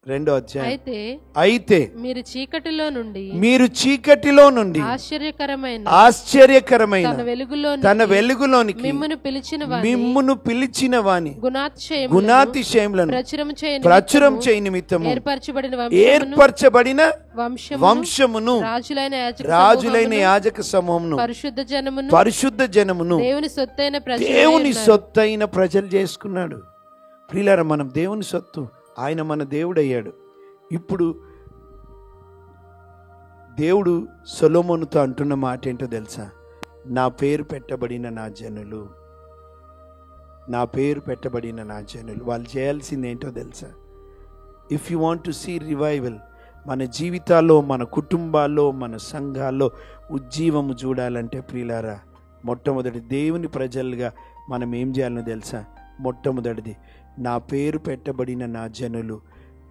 2వ అధ్యాయం. అయితే మీరు చీకటిలో నుండి ఆశ్చర్యకరమైన తన వెలుగులోనికి మిమ్మును పిలిచిన వాని గుణాతిశయములను ప్రచురం చేయ నిమిత్తము ఏర్పరచబడిన వంశమును రాజులైన యాజక సమూహమును పరిశుద్ధ జనమును దేవుని సొత్తైన ప్రజలు చేసుకున్నాడు. ప్రియులారా, మనం దేవుని సొత్తు. ఆయన మన దేవుడయ్యాడు. ఇప్పుడు దేవుడు సొలొమోనుతో అంటున్న మాట ఏంటో తెలుసా? నా పేరు పెట్టబడిన నా జనులు, నా పేరు పెట్టబడిన నా జనులు. వాళ్ళు చేయాల్సింది ఏంటో తెలుసా? If you want to see revival, మన జీవితాల్లో, మన కుటుంబాల్లో, మన సంఘాల్లో ఉజ్జీవము చూడాలంటే ప్రియులారా, మొట్టమొదటి దేవుని ప్రజలుగా మనం ఏం చేయాలో తెలుసా? మొట్టమొదటిది, నా పేరు పెట్టబడిన నా జనులు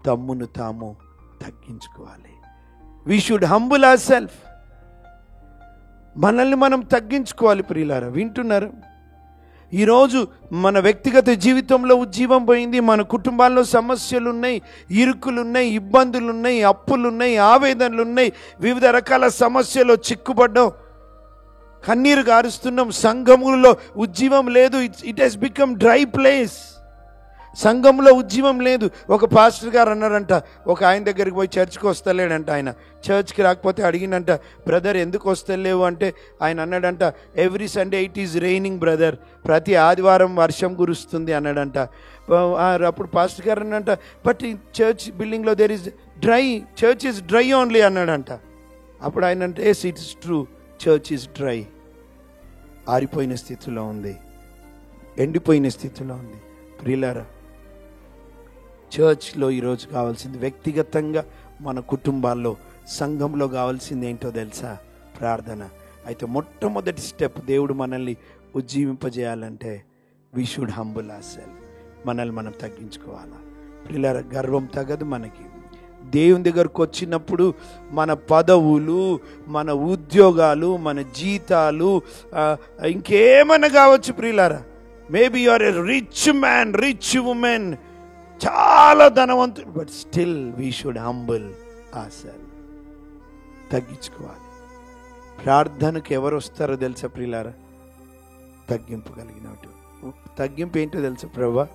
తమ్మును తాము తగ్గించుకోవాలి. We should humble our self. మనల్ని మనం తగ్గించుకోవాలి. ప్రియులారా, వింటున్నారు? ఈరోజు మన వ్యక్తిగత జీవితంలో ఉజ్జీవం పోయింది. మన కుటుంబాల్లో సమస్యలు ఉన్నాయి, ఇరుకులు ఉన్నాయి, ఇబ్బందులు ఉన్నాయి, అప్పులు ఉన్నాయి, ఆవేదనలు ఉన్నాయి, వివిధ రకాల సమస్యలు చిక్కుపడ్డాం, కన్నీరు గారుస్తున్నాం. సంఘములో ఉజ్జీవం లేదు. It has become dry place. సంఘంలో ఉజ్జీవం లేదు. ఒక పాస్టర్ గారు అన్నారంట, ఒక ఆయన దగ్గరికి పోయి చర్చ్కి వస్తలేడంట. ఆయన చర్చ్కి రాకపోతే అడిగినంట, బ్రదర్ ఎందుకు వస్తలేవు అంటే ఆయన అన్నాడంట, every Sunday it is raining brother, ప్రతి ఆదివారం వర్షం కురుస్తుంది అన్నాడంట. అప్పుడు పాస్టర్ గారు అన్నంట, బట్ ఈ చర్చ్ బిల్డింగ్లో there is dry, church is dry only అన్నాడంట. అప్పుడు ఆయన అంటే, yes it is true, church is dry. ఆరిపోయిన స్థితిలో ఉంది, ఎండిపోయిన స్థితిలో ఉంది. ప్రియులారా, చర్చ్లో ఈరోజు కావాల్సింది, వ్యక్తిగతంగా మన కుటుంబాల్లో, సంఘంలో కావాల్సింది ఏంటో తెలుసా? ప్రార్థన. అయితే మొట్టమొదటి స్టెప్, దేవుడు మనల్ని ఉజ్జీవింపజేయాలంటే we should humble our self. మనల్ని మనం తగ్గించుకోవాలా. ప్రియులారా, గర్వం తగదు మనకి. దేవుని దగ్గరకు వచ్చినప్పుడు మన పదవులు, మన ఉద్యోగాలు, మన జీతాలు, ఇంకేమైనా కావచ్చు ప్రియులారా. Maybe you are a rich man, rich woman, చాలా ధనవంతుడు, but still we should humble our self. తగ్గించుకోవాలి. ప్రార్థనకు ఎవరు వస్తారో తెలుసా ప్రియులారా? తగ్గింపు కలిగినట్టు. తగ్గింపు ఏంటో తెలుసా? ప్రభువా,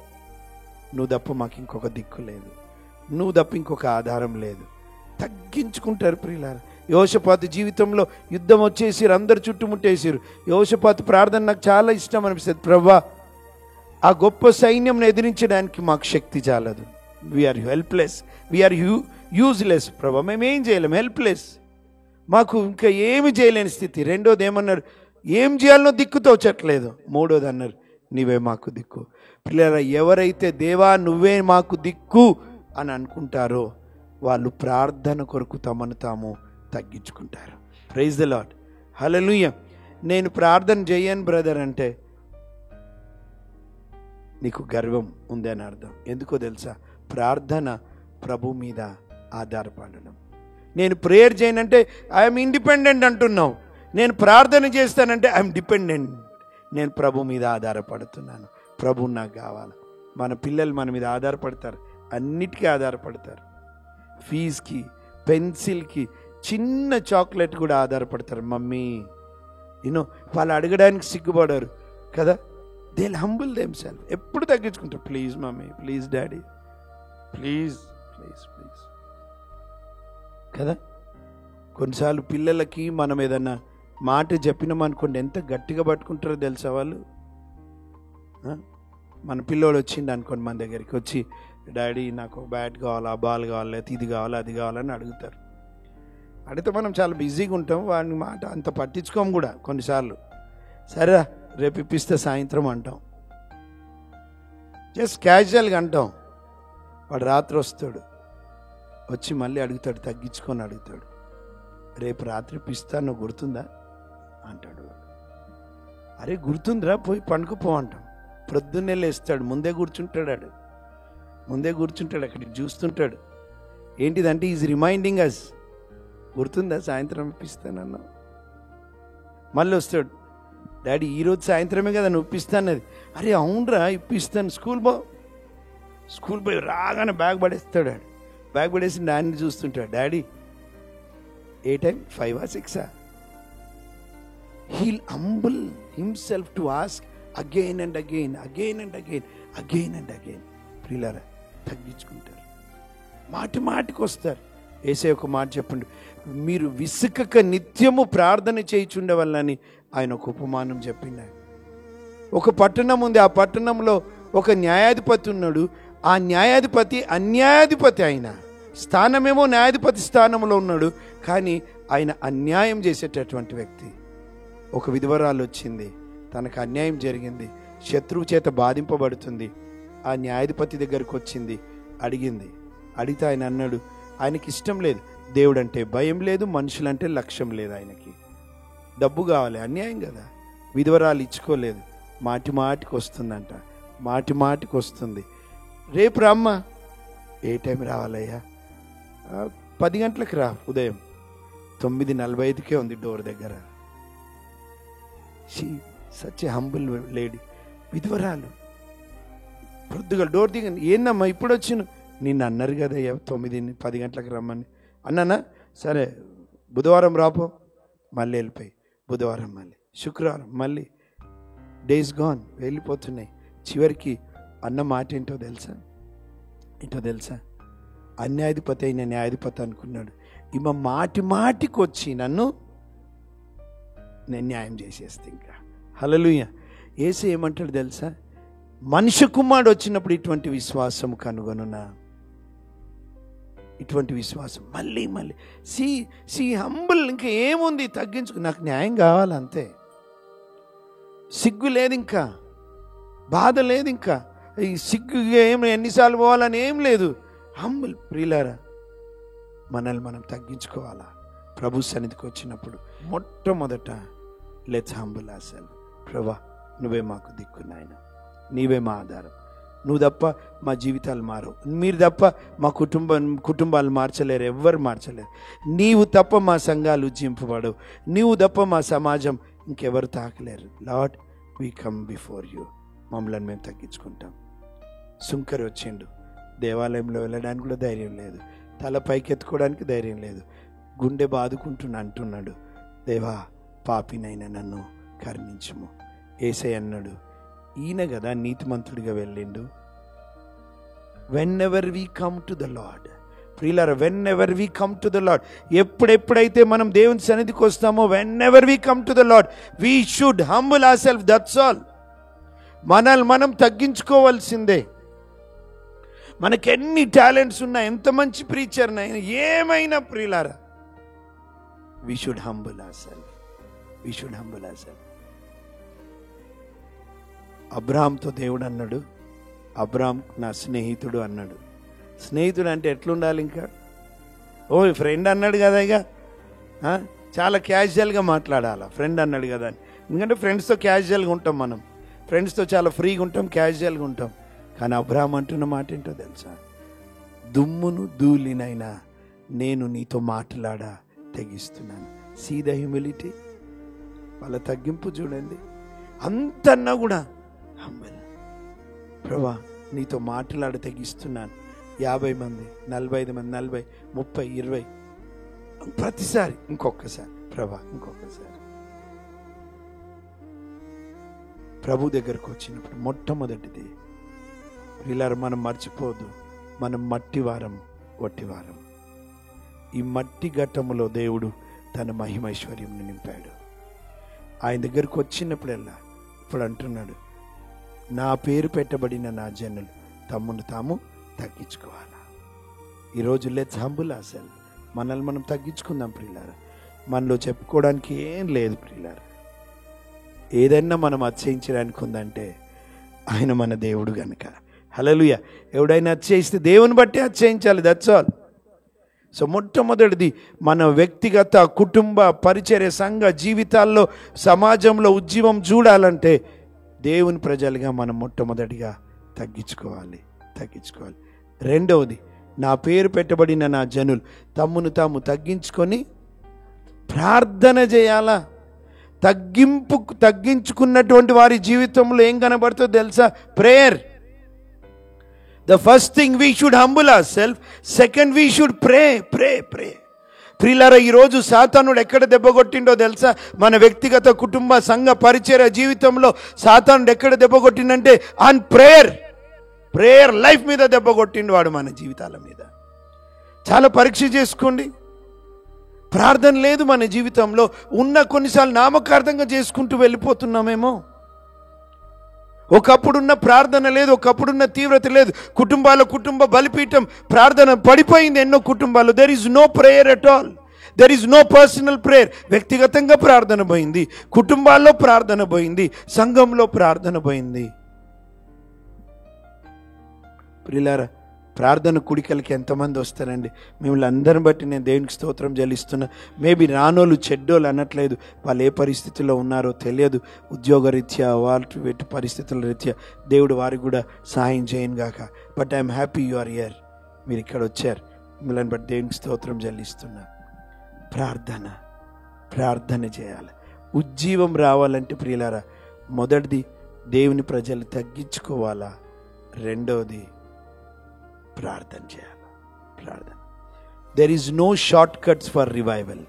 నువ్వు తప్ప మాకు ఇంకొక దిక్కు లేదు, నువ్వు తప్ప ఇంకొక ఆధారం లేదు. తగ్గించుకుంటారు ప్రియులారా. యోషపాతు జీవితంలో యుద్ధం వచ్చేసారు, అందరు చుట్టుముట్టేసారు. యోషపాతు ప్రార్థన నాకు చాలా ఇష్టం అనిపిస్తుంది. ప్రభువా, ఆ గొప్ప సైన్యంను ఎదిరించడానికి మాకు శక్తి చాలదు. We are helpless, we are useless. ప్రభువా, మేమేం చేయలేం, హెల్ప్లెస్, మాకు ఇంకా ఏమి చేయలేని స్థితి. రెండోది ఏమన్నారు? ఏం చేయాలనో దిక్కు తోచట్లేదు. మూడోది అన్నారు, నీవే మాకు దిక్కు. పిల్లరా, ఎవరైతే దేవా నువ్వే మాకు దిక్కు అని అనుకుంటారో వాళ్ళు ప్రార్థన కొరకు తమను తాము తగ్గించుకుంటారు. ప్రైజ్ ద లార్డ్, హల్లెలూయా. నేను ప్రార్థన చేయను బ్రదర్ అంటే నీకు గర్వం ఉంది అని అర్థం. ఎందుకో తెలుసా? ప్రార్థన ప్రభు మీద ఆధారపడడం. నేను ప్రేయర్ చేయనంటే ఐఎమ్ ఇండిపెండెంట్ అంటున్నావు. నేను ప్రార్థన చేస్తానంటే ఐఎమ్ డిపెండెంట్. నేను ప్రభు మీద ఆధారపడుతున్నాను. ప్రభు నాకు కావాలి. మన పిల్లలు మన మీద ఆధారపడతారు, అన్నిటికీ ఆధారపడతారు. ఫీజుకి, పెన్సిల్కి, చిన్న చాక్లెట్ కూడా ఆధారపడతారు. మమ్మీ వాళ్ళు అడగడానికి సిగ్గుపడరు కదా. They will humble themself. ఎప్పుడు తగ్గించుకుంటారు. Please mummy, please daddy, please please please కదా. కొన్నిసార్లు పిల్లలకి మనం ఏదన్నా మాట చెప్పినామనుకోండి, ఎంత గట్టిగా పట్టుకుంటారో తెలుసా వాళ్ళు. మన పిల్లోడు వచ్చిండు అనుకోండి, మన దగ్గరికి వచ్చి డాడీ నాకు బ్యాట్ కావాలా, బాల్ కావాలి, లేకపోతే ఇది కావాలా, అది కావాలని అడుగుతారు. అడిగితే మనం చాలా బిజీగా ఉంటాం, వాడిని మాట అంత పట్టించుకోము కూడా కొన్నిసార్లు. సరే రేపు ఇప్పిస్తే సాయంత్రం అంటాం, జస్ట్ క్యాజువల్గా అంటాం. వాడు రాత్రి వస్తాడు, వచ్చి మళ్ళీ అడుగుతాడు, తగ్గించుకొని అడుగుతాడు, రేపు రాత్రి ఇప్పిస్తాను నువ్వు గుర్తుందా అంటాడు. అరే గుర్తుందిరా, పోయి పండుకుపో అంటాం. ప్రొద్దున్నే లేస్తాడు, ముందే కూర్చుంటాడు, అక్కడికి చూస్తుంటాడు. ఏంటిదంటే ఈజ్ రిమైండింగ్ అస్, గుర్తుందా సాయంత్రం ఇప్పిస్తానన్నా. మళ్ళీ వస్తాడు, డాడీ ఈరోజు సాయంత్రమే కదా నువ్వు ఇప్పిస్తానది. అరే అవునరా ఇప్పిస్తాను, స్కూల్ పోయి రాగానే బ్యాగ్ పడేస్తాడు. బ్యాగ్ పడేసి డాడీని చూస్తుంటాడు. Daddy A time 5 or 6? He'll humble himself to ask again and again, again and again, again and again. ప్రియులారా, తగ్గించుకుంటారు, మాటికి వస్తారు. యేసయ్య ఒక మాట చెప్పండి, మీరు విసుకక నిత్యము ప్రార్థన చేయుచుండవల్లని ఆయన ఒక ఉపమానం చెప్పిండు. ఒక పట్టణం ఉంది, ఆ పట్టణంలో ఒక న్యాయాధిపతి ఉన్నాడు. ఆ న్యాయాధిపతి అన్యాయాధిపతి, ఆయన స్థానమేమో న్యాయాధిపతి స్థానంలో ఉన్నాడు, కానీ ఆయన అన్యాయం చేసేటటువంటి వ్యక్తి. ఒక విధవరాలు వచ్చింది, తనకు అన్యాయం జరిగింది, శత్రువు చేత బాధింపబడుతుంది. ఆ న్యాయాధిపతి దగ్గరకు వచ్చింది, అడిగితే ఆయన అన్నాడు, ఆయనకి ఇష్టం లేదు, దేవుడు అంటే భయం లేదు, మనుషులంటే లక్ష్యం లేదు, ఆయనకి డబ్బు కావాలి, అన్యాయం కదా. విధవరాలు ఇచ్చుకోలేదు, మాటికి వస్తుందంట, మాటికి వస్తుంది. రేపు రమ్మ. ఏ టైం రావాలయ్యా? 10 గంటలకు రా, ఉదయం. 9:45కే ఉంది డోర్ దగ్గర. She such a humble lady, విధవరాలు. పొద్దుగా డోర్ దిగండి, ఏందమ్మా ఇప్పుడు వచ్చిన? నిన్ను అన్నారు కదా 9-10 గంటలకు రమ్మని. అన్నానా? సరే బుధవారం రాపో. మళ్ళీ వెళ్ళిపోయి బుధవారం, మళ్ళీ శుక్రవారం, మళ్ళీ డేస్ గాన్, వెళ్ళిపోతున్నాయి. చివరికి అన్న మాట ఏంటో తెలుసా? అన్యాయాధిపతి అయిన న్యాయాధిపతి అనుకున్నాడు, ఈమె మాటికి వచ్చి నేను న్యాయం చేసేస్తే ఇంకా. హల్లెలూయా. యేసు ఏమంటాడు తెలుసా? మనుష్య కుమారుడు వచ్చినప్పుడు ఇటువంటి విశ్వాసం కనుగొనునా? ఇటువంటి విశ్వాసం మళ్ళీ సి హంబుల్. ఇంకా ఏముంది, తగ్గించుకు, నాకు న్యాయం కావాలి అంతే. సిగ్గు లేదు, ఇంకా బాధ లేదు, ఇంకా ఈ సిగ్గు ఎన్నిసార్లు పోవాలని ఏం లేదు. హంబుల్. ప్రియులారా, మనల్ని మనం తగ్గించుకోవాలా. ప్రభు సన్నిధికి వచ్చినప్పుడు మొట్టమొదట లెట్స్ హంబుల్ అవర్. ప్రభా, నువ్వే మాకు దిక్కు నాయన, నీవే మా ఆధారం. నువ్వు తప్ప మా జీవితాలు మారవు, మీరు తప్ప మా కుటుంబాలు మార్చలేరు, ఎవ్వరు మార్చలేరు. నీవు తప్ప మా సంఘాలు ఉజ్జింపబడవు, నీవు తప్ప మా సమాజం ఇంకెవరు తాకలేరు. Lord, we come before you. మమ్మల్ని మేము తగ్గించుకుంటాం. సుంకరి వచ్చిండు, దేవాలయంలో వెళ్ళడానికి కూడా ధైర్యం లేదు, తల పైకెత్తుకోవడానికి ధైర్యం లేదు, గుండె బాదుకుంటున్నా అంటున్నాడు, దేవా పాపినైనా నన్ను కరుణించుము. యేసయ్య అన్నాడు, ఈయన కదా నీతిమంతుడిగా వెళ్ళిండు. Whenever we come to the Lord, ప్రియులారా, whenever we come to the Lord, ఎప్పుడైతే మనం దేవుని సన్నిధికి వస్తామో, whenever we come to the Lord, we should humble our self. That's all. మనల్ని మనం తగ్గించుకోవాల్సిందే. మనకి ఎన్ని టాలెంట్స్ ఉన్నా, ఎంత మంచి ప్రీచర్ అయినా, ఏమైనా ప్రియులారా, we should humble our self. We should humble our self. అబ్రాహాంతో దేవుడు అన్నాడు, అబ్రాహాం నా స్నేహితుడు అన్నాడు. స్నేహితుడు అంటే ఎట్లుండాలి? ఇంకా ఫ్రెండ్ అన్నాడు కదా, ఇక చాలా క్యాజువల్గా మాట్లాడాలా. ఫ్రెండ్ అన్నాడు కదా అని. ఎందుకంటే ఫ్రెండ్స్తో క్యాజువల్గా ఉంటాం, మనం ఫ్రెండ్స్తో చాలా ఫ్రీగా ఉంటాం, క్యాజువల్గా ఉంటాం. కానీ అబ్రాహాం అంటున్న మాట ఏంటో తెలుసా? దుమ్మును ధూళినైనా నేను నీతో మాట్లాడా తెగిస్తున్నాను. సీ ద హ్యూమిలిటీ, వాళ్ళ తగ్గింపు చూడండి. అంతన్నా కూడా హంబల్. ప్రభా, నీతో మాట్లాడ తెగిస్తున్నాను. 50 మంది, 45 మంది, 40, 30, 20, ప్రతిసారి ఇంకొకసారి ప్రభా, ఇంకొకసారి. ప్రభు దగ్గరకు వచ్చినప్పుడు మొట్టమొదటిది, వీళ్ళారు మనం మర్చిపోదు, మనం మట్టివారం, ఒట్టివారం. ఈ మట్టి ఘట్టములో దేవుడు తన మహిమైశ్వర్యం నింపాడు. ఆయన దగ్గరకు వచ్చినప్పుడల్లా ఇప్పుడు అంటున్నాడు, నా పేరు పెట్టబడిన నా జనులు తమ్మును తాము తగ్గించుకోవాలా. ఈరోజు లెట్స్ హంబుల్ అవర్ సెల్ఫ్. మనల్ని మనం తగ్గించుకుందాం ప్రియులారా. మనలో చెప్పుకోవడానికి ఏం లేదు ప్రియులారా. ఏదైనా మనం అతిశయించడానికి ఉందంటే ఆయన మన దేవుడు గనుక. హల్లెలూయా. ఎవడైనా అతిశయిస్తే దేవుని బట్టి అతిశయించాలి. That's all. సో మొట్టమొదటిది, మన వ్యక్తిగత, కుటుంబ, పరిచర్య, సంఘ జీవితాల్లో, సమాజంలో ఉజ్జీవం చూడాలంటే దేవుని ప్రజలుగా మనం మొట్టమొదటిగా తగ్గించుకోవాలి. రెండవది, నా పేరు పెట్టబడిన నా జనులు తమ్మును తాము తగ్గించుకొని ప్రార్థన చేయాలా. తగ్గించుకున్నటువంటి వారి జీవితంలో ఏం కనబడుతుందో తెలుసా? Prayer. The first thing we should humble our self, second we should ప్రే. ప్రియులారా, ఈరోజు సాతానుడు ఎక్కడ దెబ్బ కొట్టిండో తెలుసా? మన వ్యక్తిగత కుటుంబ సంఘ పరిచర్య జీవితంలో సాతానుడు ఎక్కడ దెబ్బ కొట్టిండంటే ఆన్ ప్రేయర్ లైఫ్ మీద దెబ్బ కొట్టిండు వాడు, మన జీవితాల మీద. చాలా పరీక్ష చేసుకోండి. ప్రార్థన లేదు మన జీవితంలో. ఉన్న కొన్నిసార్లు నామకార్థంగా చేసుకుంటూ వెళ్ళిపోతున్నామేమో. ఒకప్పుడున్న ప్రార్థన లేదు, ఒకప్పుడున్న తీవ్రత లేదు. కుటుంబ బలిపీఠం ప్రార్థన పడిపోయింది ఎన్నో కుటుంబాలు. There is no prayer at all, there is no personal prayer. వ్యక్తిగతంగా ప్రార్థన పోయింది, కుటుంబాల్లో ప్రార్థన పోయింది, సంఘంలో ప్రార్థన పోయింది. ప్రియులారా, ప్రార్థన కుడికలకి ఎంతమంది వస్తారండి? మిమ్మల్ని అందరిని బట్టి నేను దేవునికి స్తోత్రం చెల్లిస్తున్నా. మేబీ రానోళ్ళు చెడ్డోళ్ళు అనట్లేదు, వాళ్ళు ఏ పరిస్థితుల్లో ఉన్నారో తెలియదు. ఉద్యోగరీత్యా వాళ్ళు ఎటు పరిస్థితుల రీత్యా దేవుడు వారికి కూడా సహాయం చేయను గాక. But I'm happy you are here. మీరు ఇక్కడ వచ్చారు, మిమ్మల్ని బట్టి దేవునికి స్తోత్రం చెల్లిస్తున్నా. ప్రార్థన చేయాలి. ఉజ్జీవం రావాలంటే ప్రియులారా, మొదటిది దేవుని ప్రజలు తగ్గించుకోవాలా, రెండవది ప్రార్థన చేయాలి. There is no short cuts for revival.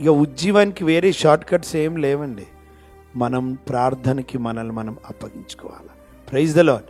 ఇక ఉజ్జీవానికి వేరే షార్ట్ కట్స్ ఏం లేవండి. మనం ప్రార్థనకి మనల్ని మనం అప్పగించుకోవాలి. Praise the lord.